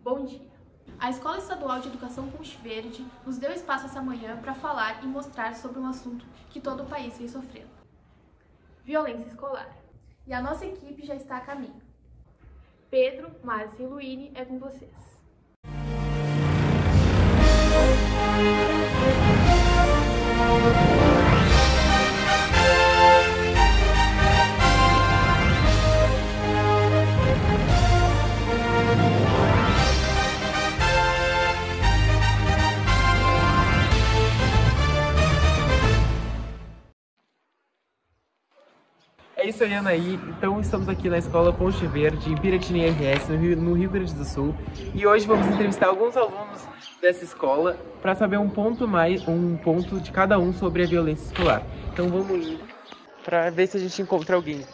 Bom dia! A Escola Estadual de Educação Ponte Verde nos deu espaço essa manhã para falar e mostrar sobre um assunto que todo o país vem sofrendo: violência escolar. E a nossa equipe já está a caminho. Pedro, Márcia e Luíne, é com vocês. É isso aí, Anaí. Então estamos aqui na Escola Ponte Verde, em Piratini RS, no Rio Grande do Sul. E hoje vamos entrevistar alguns alunos dessa escola para saber um ponto de cada um sobre a violência escolar. Então vamos indo para ver se a gente encontra alguém.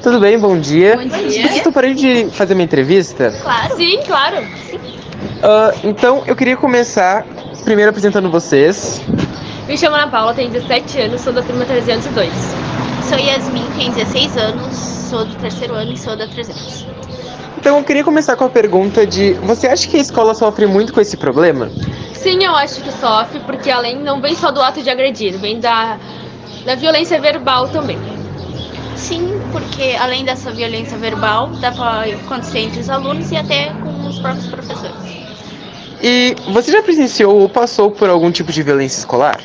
Tudo bem? Bom dia. Bom dia. Vocês estão parando de fazer uma entrevista? Claro. Sim, claro. Então eu queria começar primeiro apresentando vocês. Me chamo Ana Paula, tenho 17 anos, sou da turma 302. Sou Yasmin, tenho 16 anos, sou do terceiro ano e sou da 300. Então eu queria começar com a pergunta de: você acha que a escola sofre muito com esse problema? Sim, eu acho que sofre, porque além não vem só do ato de agredir, vem da violência verbal também. Sim, porque além dessa violência verbal, dá para acontecer entre os alunos e até com os próprios professores. E você já presenciou ou passou por algum tipo de violência escolar?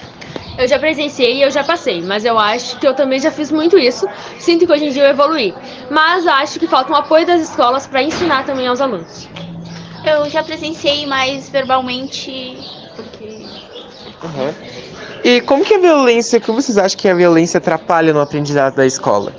Eu já presenciei e eu já passei, mas eu acho que eu também já fiz muito isso. Sinto que hoje em dia eu evoluí, mas acho que falta um apoio das escolas para ensinar também aos alunos. Eu já presenciei mais verbalmente, porque... Uhum. E como que o que vocês acham que a violência atrapalha no aprendizado da escola?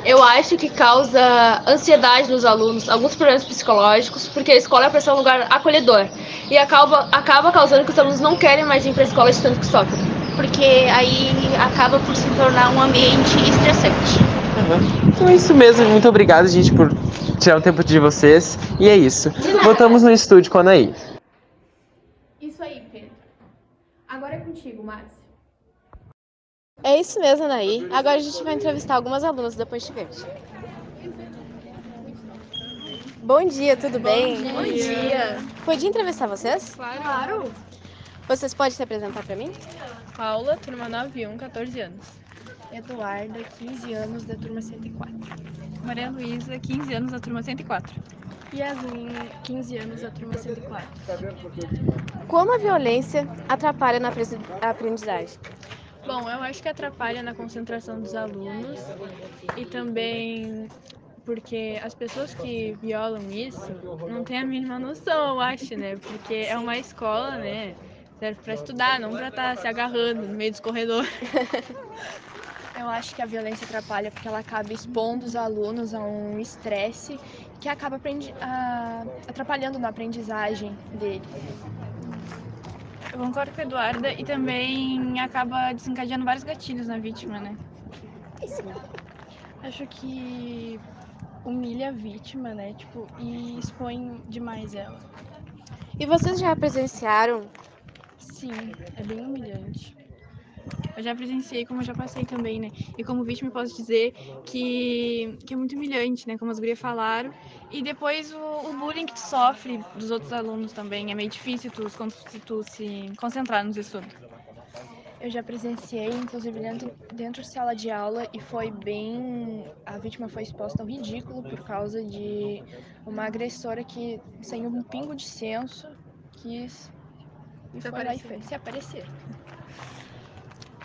Eu acho que causa ansiedade nos alunos, alguns problemas psicológicos, porque a escola é para ser um lugar acolhedor. E acaba causando que os alunos não querem mais ir para a escola de tanto que sofrem. Porque aí acaba por se tornar um ambiente estressante. Uhum. Então é isso mesmo. Muito obrigado, gente, por tirar o tempo de vocês. E é isso. Voltamos no estúdio com a Anaí. Isso aí, Pedro. Agora é contigo, Márcia. É isso mesmo, Anaí. Agora a gente vai entrevistar algumas alunas da Ponte Verde. Bom dia, tudo bem? Bom dia. Podia entrevistar vocês? Claro. Vocês podem se apresentar para mim? Paula, turma 91, 14 anos. Eduarda, 15 anos, da turma 104. Maria Luísa, 15 anos, da turma 104. Yasmin, 15 anos, da turma 104. Como a violência atrapalha na aprendizagem? Bom, eu acho que atrapalha na concentração dos alunos e também porque as pessoas que violam isso não têm a mínima noção, eu acho, né? Porque é uma escola, né? Serve para estudar, não para estar se agarrando no meio dos corredores. Eu acho que a violência atrapalha porque ela acaba expondo os alunos a um estresse que acaba atrapalhando na aprendizagem deles. Eu concordo com a Eduarda e também acaba desencadeando vários gatilhos na vítima, né? Acho que humilha a vítima, né? E expõe demais ela. E vocês já presenciaram? Sim, é bem humilhante. Eu já presenciei, como eu já passei também, né? E como vítima eu posso dizer que é muito humilhante, né? Como as gurias falaram. E depois o bullying que tu sofre dos outros alunos também. É meio difícil tu se concentrar nos estudos. Eu já presenciei, inclusive dentro de sala de aula, e foi bem... A vítima foi exposta ao ridículo por causa de uma agressora que, sem um pingo de senso, quis... E foi lá e fez se aparecer.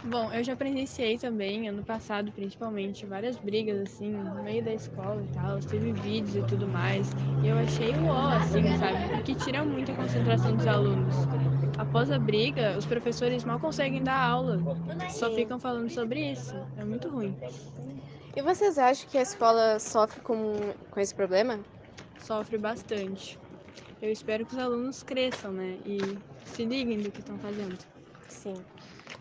Bom, eu já presenciei também, ano passado principalmente, várias brigas assim, no meio da escola e tal, teve vídeos e tudo mais, e eu achei uó, assim, sabe? Porque tira muito a concentração dos alunos. Após a briga, os professores mal conseguem dar aula, só ficam falando sobre isso, é muito ruim. E vocês acham que a escola sofre com esse problema? Sofre bastante. Eu espero que os alunos cresçam, né, e se liguem do que estão fazendo. Sim.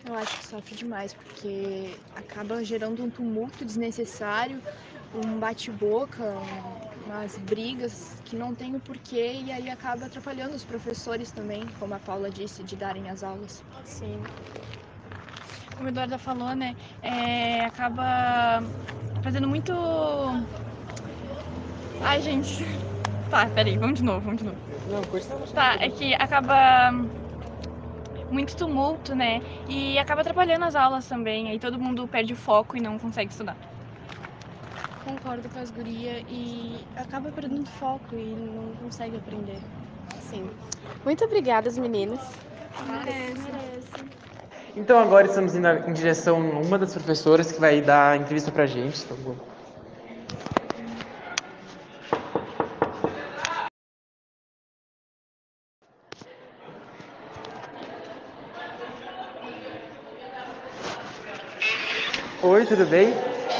Eu acho que sofre demais, porque acaba gerando um tumulto desnecessário, um bate-boca, umas brigas que não tem o porquê, e aí acaba atrapalhando os professores também, como a Paula disse, de darem as aulas. Sim. Como a Eduarda falou, né, acaba fazendo muito... Ai, gente... Tá, peraí, vamos de novo. Não, continua. Tá, é que acaba muito tumulto, né, e acaba atrapalhando as aulas também, aí todo mundo perde o foco e não consegue estudar. Concordo com as gurias e acaba perdendo foco e não consegue aprender. Sim. Muito obrigada, meninas. Merece. Então agora estamos indo em direção a uma das professoras que vai dar a entrevista pra gente. Tá bom? Oi, tudo bem?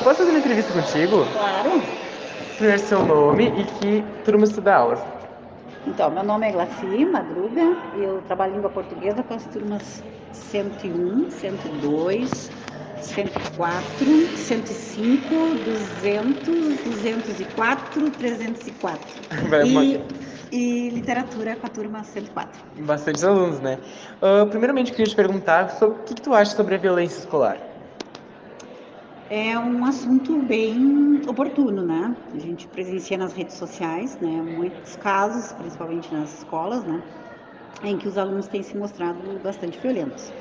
Posso fazer uma entrevista contigo? Claro. Primeiro seu nome e que turma você dá aula. Então, meu nome é Glaci Madruga, eu trabalho em língua portuguesa com as turmas 101, 102, 104, 105, 200, 204, 304. E literatura com a turma 104. Bastante alunos, né? Primeiramente, eu queria te perguntar sobre o que tu acha sobre a violência escolar. É um assunto bem oportuno, né? A gente presencia nas redes sociais, né? Muitos casos, principalmente nas escolas, né? Em que os alunos têm se mostrado bastante violentos.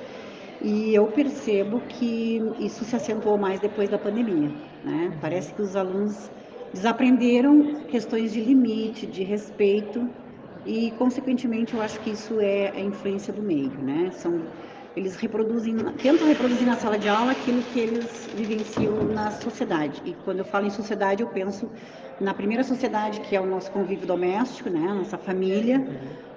E eu percebo que isso se acentuou mais depois da pandemia, né? Parece que os alunos desaprenderam questões de limite, de respeito e, consequentemente, eu acho que isso é a influência do meio, né? Eles tentam reproduzir na sala de aula aquilo que eles vivenciam na sociedade. E quando eu falo em sociedade, eu penso na primeira sociedade, que é o nosso convívio doméstico, né? A nossa família,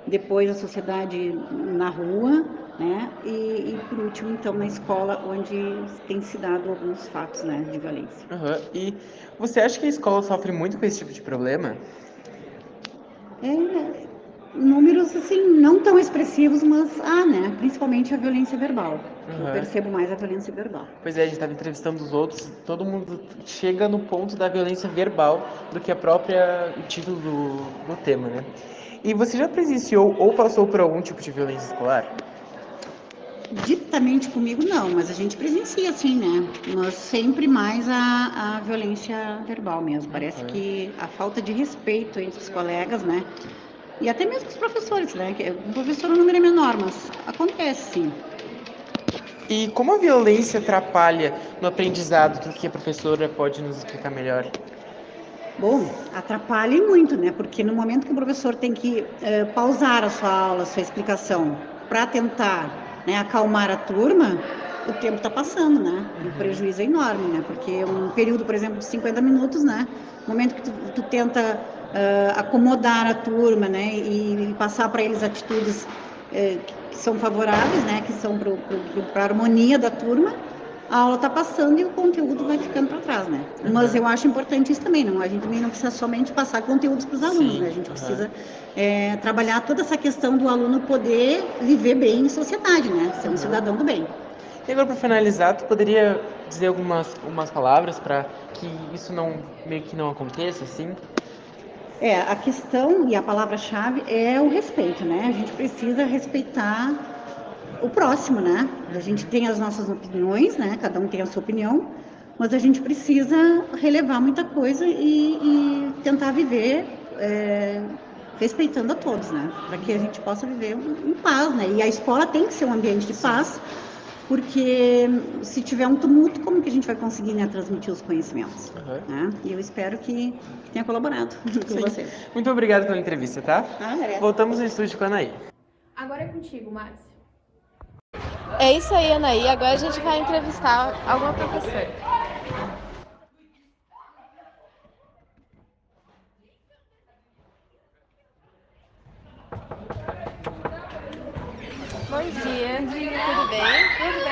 depois a sociedade na rua, né? E por último, então, na escola, onde tem se dado alguns fatos, né, de violência. E você acha que a escola sofre muito com esse tipo de problema? Números, assim, não tão expressivos, mas né? Principalmente a violência verbal. Eu percebo mais a violência verbal. Pois é, a gente estava entrevistando os outros, todo mundo chega no ponto da violência verbal do que o título do tema, né? E você já presenciou ou passou por algum tipo de violência escolar? Ditamente comigo não, mas a gente presencia, assim, né? Mas sempre mais a violência verbal mesmo. Parece que a falta de respeito entre os colegas, né? E até mesmo os professores, né? O professor o número é menor, mas acontece, sim. E como a violência atrapalha no aprendizado, do que a professora pode nos explicar melhor? Bom, atrapalha muito, né? Porque no momento que o professor tem que pausar a sua aula, a sua explicação, para tentar, né, acalmar a turma, o tempo está passando, né? E o prejuízo é enorme, né? Porque um período, por exemplo, de 50 minutos, né? No momento que tu tenta acomodar a turma, né? E passar para eles atitudes que são favoráveis, né? Que são para a harmonia da turma, a aula está passando e o conteúdo vai ficando para trás, né? Mas eu acho importante isso também, não? A gente também não precisa somente passar conteúdos para os alunos, né? A gente precisa trabalhar toda essa questão do aluno poder viver bem em sociedade, né? Ser um cidadão do bem. E agora, para finalizar, tu poderia dizer algumas palavras para que isso meio que não aconteça, assim? A questão e a palavra-chave é o respeito, né? A gente precisa respeitar o próximo, né? A gente tem as nossas opiniões, né? Cada um tem a sua opinião, mas a gente precisa relevar muita coisa e tentar viver respeitando a todos, né? Para que a gente possa viver em paz, né? E a escola tem que ser um ambiente de paz, porque se tiver um tumulto, como que a gente vai conseguir, né, transmitir os conhecimentos? Né? E eu espero que tenha colaborado com você. Muito obrigado pela entrevista, tá? Merece. Voltamos no estúdio com a Anaí. Agora é contigo, Márcia. É isso aí, Anaí. Agora a gente vai entrevistar alguma professora. Bom dia. Tudo bem? Tudo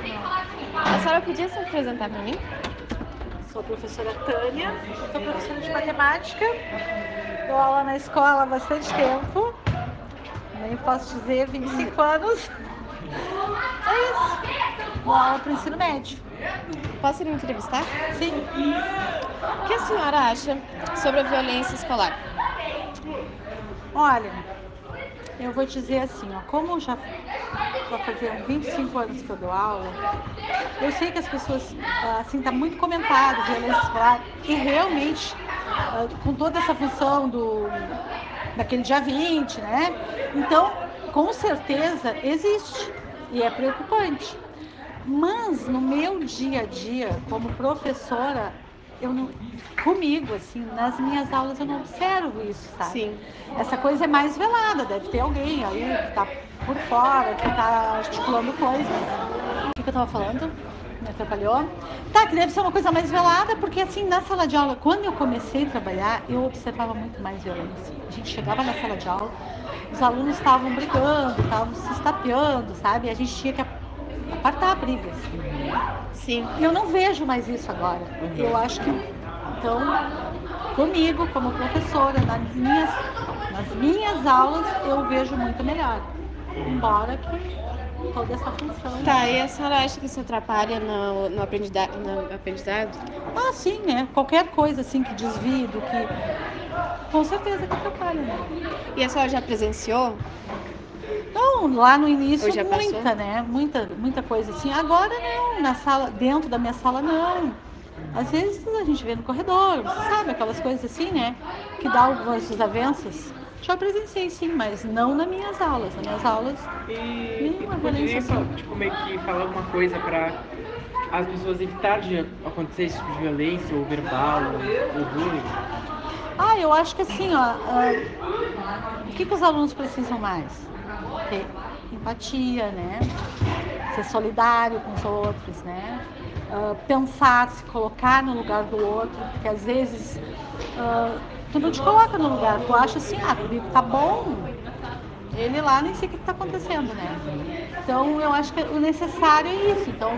bem. A senhora podia se apresentar para mim? Sou a professora Tânia, sou professora de matemática, dou aula na escola há bastante tempo, nem posso dizer 25 anos. É isso, dou aula para o ensino médio. Posso me entrevistar? Sim. O que a senhora acha sobre a violência escolar? Olha, eu vou dizer assim, ó, como já fazendo 25 anos que eu dou aula, eu sei que as pessoas, assim, tá muito comentado violência escolar, e realmente, com toda essa função daquele dia 20, né? Então, com certeza existe e é preocupante. Mas no meu dia a dia, como professora, comigo, assim, nas minhas aulas eu não observo isso, sabe? Sim. Essa coisa é mais velada, deve ter alguém aí que tá por fora, que tá articulando coisas. O que eu tava falando? Me atrapalhou? Tá, que deve ser uma coisa mais velada, porque assim, na sala de aula, quando eu comecei a trabalhar, eu observava muito mais violência. A gente chegava na sala de aula, os alunos estavam brigando, estavam se estapeando, sabe? A gente tinha que apartar brigas. Sim. Eu não vejo mais isso agora. Eu acho que, então, comigo, como professora, nas minhas aulas, eu vejo muito melhor. Embora que toda essa função... Tá, e a senhora acha que isso atrapalha no aprendizado? Ah, sim, né? Qualquer coisa assim que desvie do que... Com certeza que atrapalha, né? E a senhora já presenciou? Não, lá no início já muita, passou? né? Muita coisa assim. Agora não, na sala, dentro da minha sala não. Às vezes a gente vê no corredor, você sabe, aquelas coisas assim, né? Que dá algumas desavenças. Já presenciei sim, mas não nas minhas aulas. Nas minhas aulas, nenhuma violência assim. Tipo, meio que falar alguma coisa pra as pessoas evitar de acontecer esse tipo de violência, ou verbal, ou bullying? Ah, eu acho que assim, ó, o que os alunos precisam mais? Ter empatia, né? Ser solidário com os outros, né? Pensar, se colocar no lugar do outro, porque às vezes tu não te coloca no lugar, tu acha assim, comigo tá bom, ele lá nem sei o que tá acontecendo, né? Então eu acho que o necessário é isso. Então,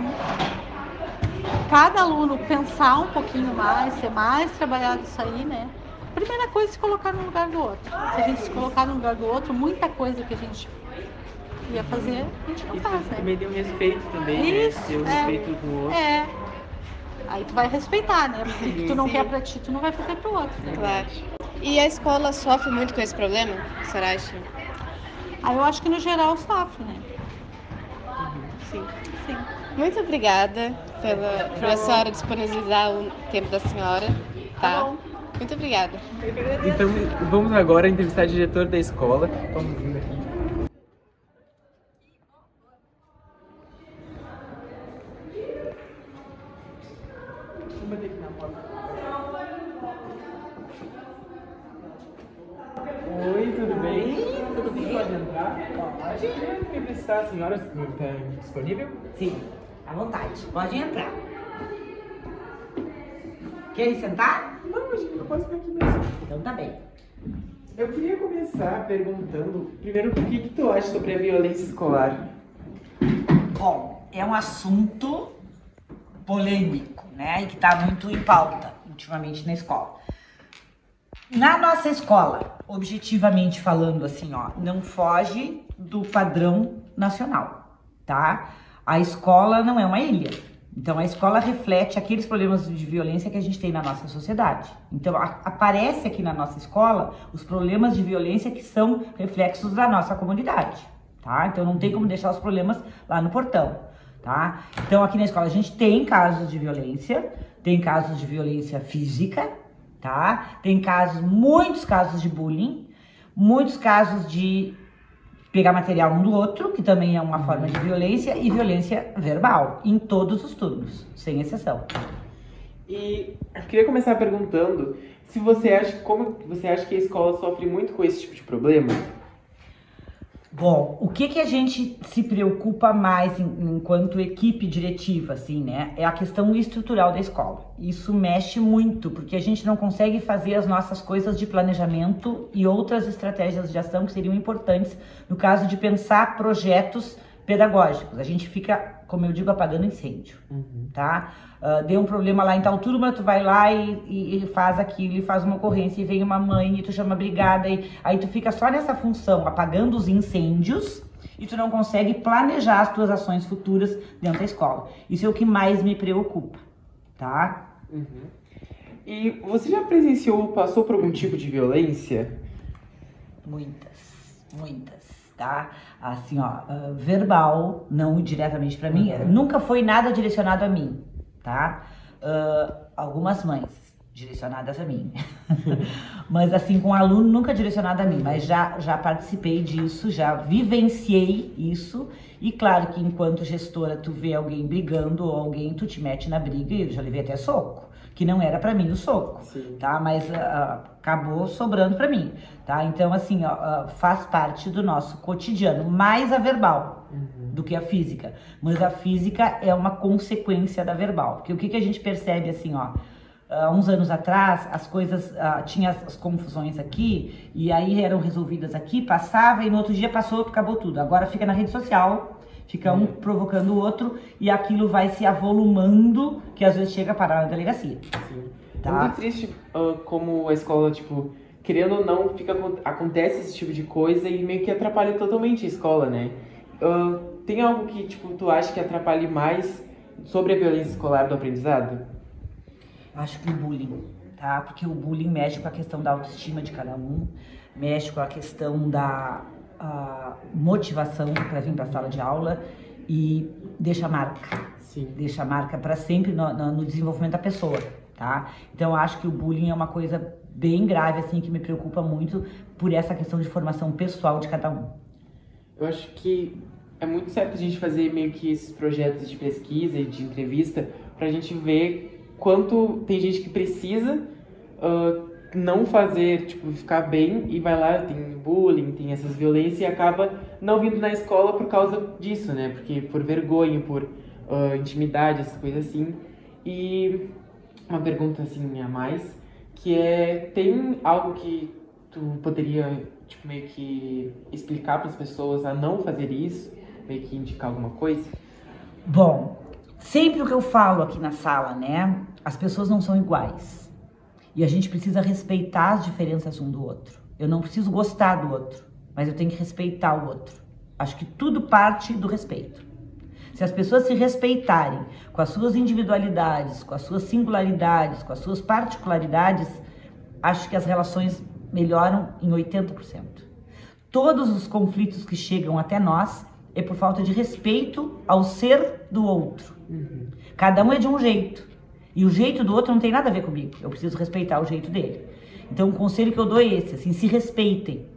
cada aluno pensar um pouquinho mais, ser mais trabalhado isso aí, né? Primeira coisa é se colocar no lugar do outro. Se a gente se colocar no lugar do outro, muita coisa que a gente ia fazer, a gente não faz, né? Também deu um respeito também, isso, né? Ter o respeito do outro. Aí tu vai respeitar, né? Porque o que tu não quer pra ti, tu não vai fazer pro outro, né? Claro. E a escola sofre muito com esse problema, a senhora acha? Eu acho que no geral sofre, né? Sim. Sim. Muito obrigada pela senhora disponibilizar o tempo da senhora, tá? Bom. Muito obrigada. Então, vamos agora entrevistar a diretora da escola. Vamos vindo aqui. Oi, tudo bem? Tudo bem? Pode entrar? Pode. Eu queria entrevistar a senhora, está disponível? Sim, à vontade. Pode entrar. Quer ir sentar? Não, eu posso ficar aqui mesmo. Então tá bem. Eu queria começar perguntando, primeiro, o que tu acha sobre a violência escolar? Bom, é um assunto polêmico, né? E que tá muito em pauta ultimamente na escola. Na nossa escola, objetivamente falando assim, ó, não foge do padrão nacional, tá? A escola não é uma ilha. Então, a escola reflete aqueles problemas de violência que a gente tem na nossa sociedade. Então, aparece aqui na nossa escola os problemas de violência que são reflexos da nossa comunidade, tá? Então, não tem como deixar os problemas lá no portão, tá? Então, aqui na escola a gente tem casos de violência, tem casos de violência física, tá? Tem muitos casos de bullying, muitos casos de pegar material um do outro, que também é uma forma de violência, e violência verbal, em todos os turnos, sem exceção. E eu queria começar perguntando se você acha, como você acha que a escola sofre muito com esse tipo de problema? Bom, o que a gente se preocupa mais enquanto equipe diretiva, assim, né? É a questão estrutural da escola. Isso mexe muito, porque a gente não consegue fazer as nossas coisas de planejamento e outras estratégias de ação que seriam importantes no caso de pensar projetos pedagógicos. A gente fica, como eu digo, apagando incêndio, tá? Deu um problema lá em tal turma, tu vai lá e faz aquilo, e faz uma ocorrência, e vem uma mãe, e tu chama a brigada, e aí tu fica só nessa função, apagando os incêndios, e tu não consegue planejar as tuas ações futuras dentro da escola. Isso é o que mais me preocupa, tá? E você já presenciou ou passou por algum tipo de violência? Muitas, tá? Assim, ó, verbal, não diretamente pra mim, nunca foi nada direcionado a mim, tá? Algumas mães direcionadas a mim, mas assim, com aluno nunca direcionado a mim, mas já participei disso, já vivenciei isso, e claro que enquanto gestora tu vê alguém brigando ou alguém, tu te mete na briga, e eu já levei até soco, que não era pra mim o soco, tá? Mas acabou sobrando pra mim, tá? Então assim, ó, faz parte do nosso cotidiano, mais a verbal do que a física, mas a física é uma consequência da verbal, porque o que a gente percebe assim, ó, uns anos atrás, as coisas, tinha as confusões aqui, e aí eram resolvidas aqui, passava, e no outro dia passou, acabou tudo. Agora fica na rede social, fica um provocando o outro, e aquilo vai se avolumando, que às vezes chega a parar na delegacia. Tá? É muito triste como a escola, tipo, querendo ou não, acontece esse tipo de coisa e meio que atrapalha totalmente a escola, né? Tem algo que, tipo, tu acha que atrapalhe mais sobre a violência escolar do aprendizado? Acho que o bullying, tá? Porque o bullying mexe com a questão da autoestima de cada um, mexe com a questão da motivação para vir para a sala de aula e deixa marca. Deixa marca para sempre no desenvolvimento da pessoa, tá? Então, acho que o bullying é uma coisa bem grave, assim, que me preocupa muito por essa questão de formação pessoal de cada um. Eu acho que é muito certo a gente fazer meio que esses projetos de pesquisa e de entrevista pra gente ver quanto tem gente que precisa não fazer, tipo, ficar bem e vai lá, tem bullying, tem essas violências e acaba não vindo na escola por causa disso, né? Porque por vergonha, por intimidade, essas coisas assim. E uma pergunta assim a mais, que é, tem algo que tu poderia, tipo, meio que explicar para as pessoas a não fazer isso, meio que indicar alguma coisa? Bom, sempre o que eu falo aqui na sala, né? As pessoas não são iguais. E a gente precisa respeitar as diferenças um do outro. Eu não preciso gostar do outro, mas eu tenho que respeitar o outro. Acho que tudo parte do respeito. Se as pessoas se respeitarem com as suas individualidades, com as suas singularidades, com as suas particularidades, acho que as relações melhoram em 80%. Todos os conflitos que chegam até nós é por falta de respeito ao ser do outro. Cada um é de um jeito. E o jeito do outro não tem nada a ver comigo. Eu preciso respeitar o jeito dele. Então o conselho que eu dou é esse, assim, se respeitem.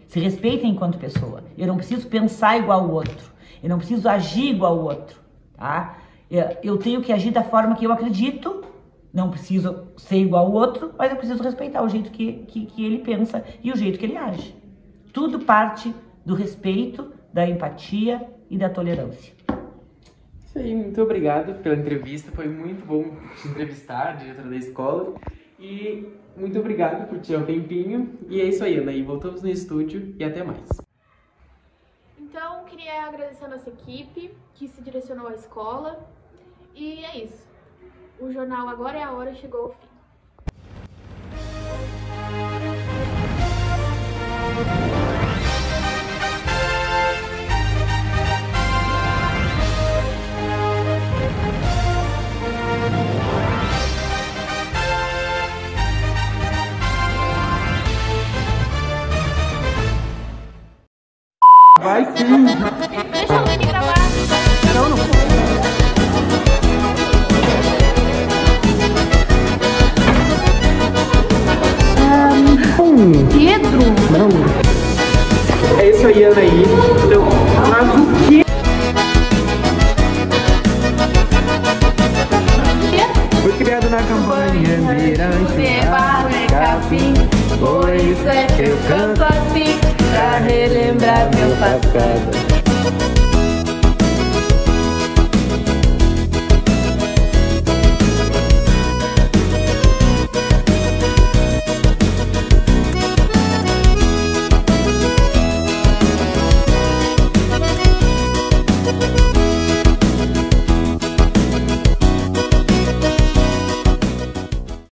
Se respeitem enquanto pessoa. Eu não preciso pensar igual ao outro. Eu não preciso agir igual ao outro, tá? Eu tenho que agir da forma que eu acredito. Não preciso ser igual ao outro, mas eu preciso respeitar o jeito que ele pensa e o jeito que ele age. Tudo parte do respeito, da empatia e da tolerância. Isso aí, muito obrigado pela entrevista. Foi muito bom te entrevistar, diretora da escola. E muito obrigado por tirar um tempinho. E é isso aí, Ana. E voltamos no estúdio e até mais. Então, queria agradecer a nossa equipe que se direcionou à escola. E é isso. O jornal Agora é a Hora chegou ao fim. Vai sim! Deixa a Lani gravar. Não. Pedro! Não. criado na campanha Mirante, Barra, Capim. Por isso é que eu canto assim, pra relembrar meu passado.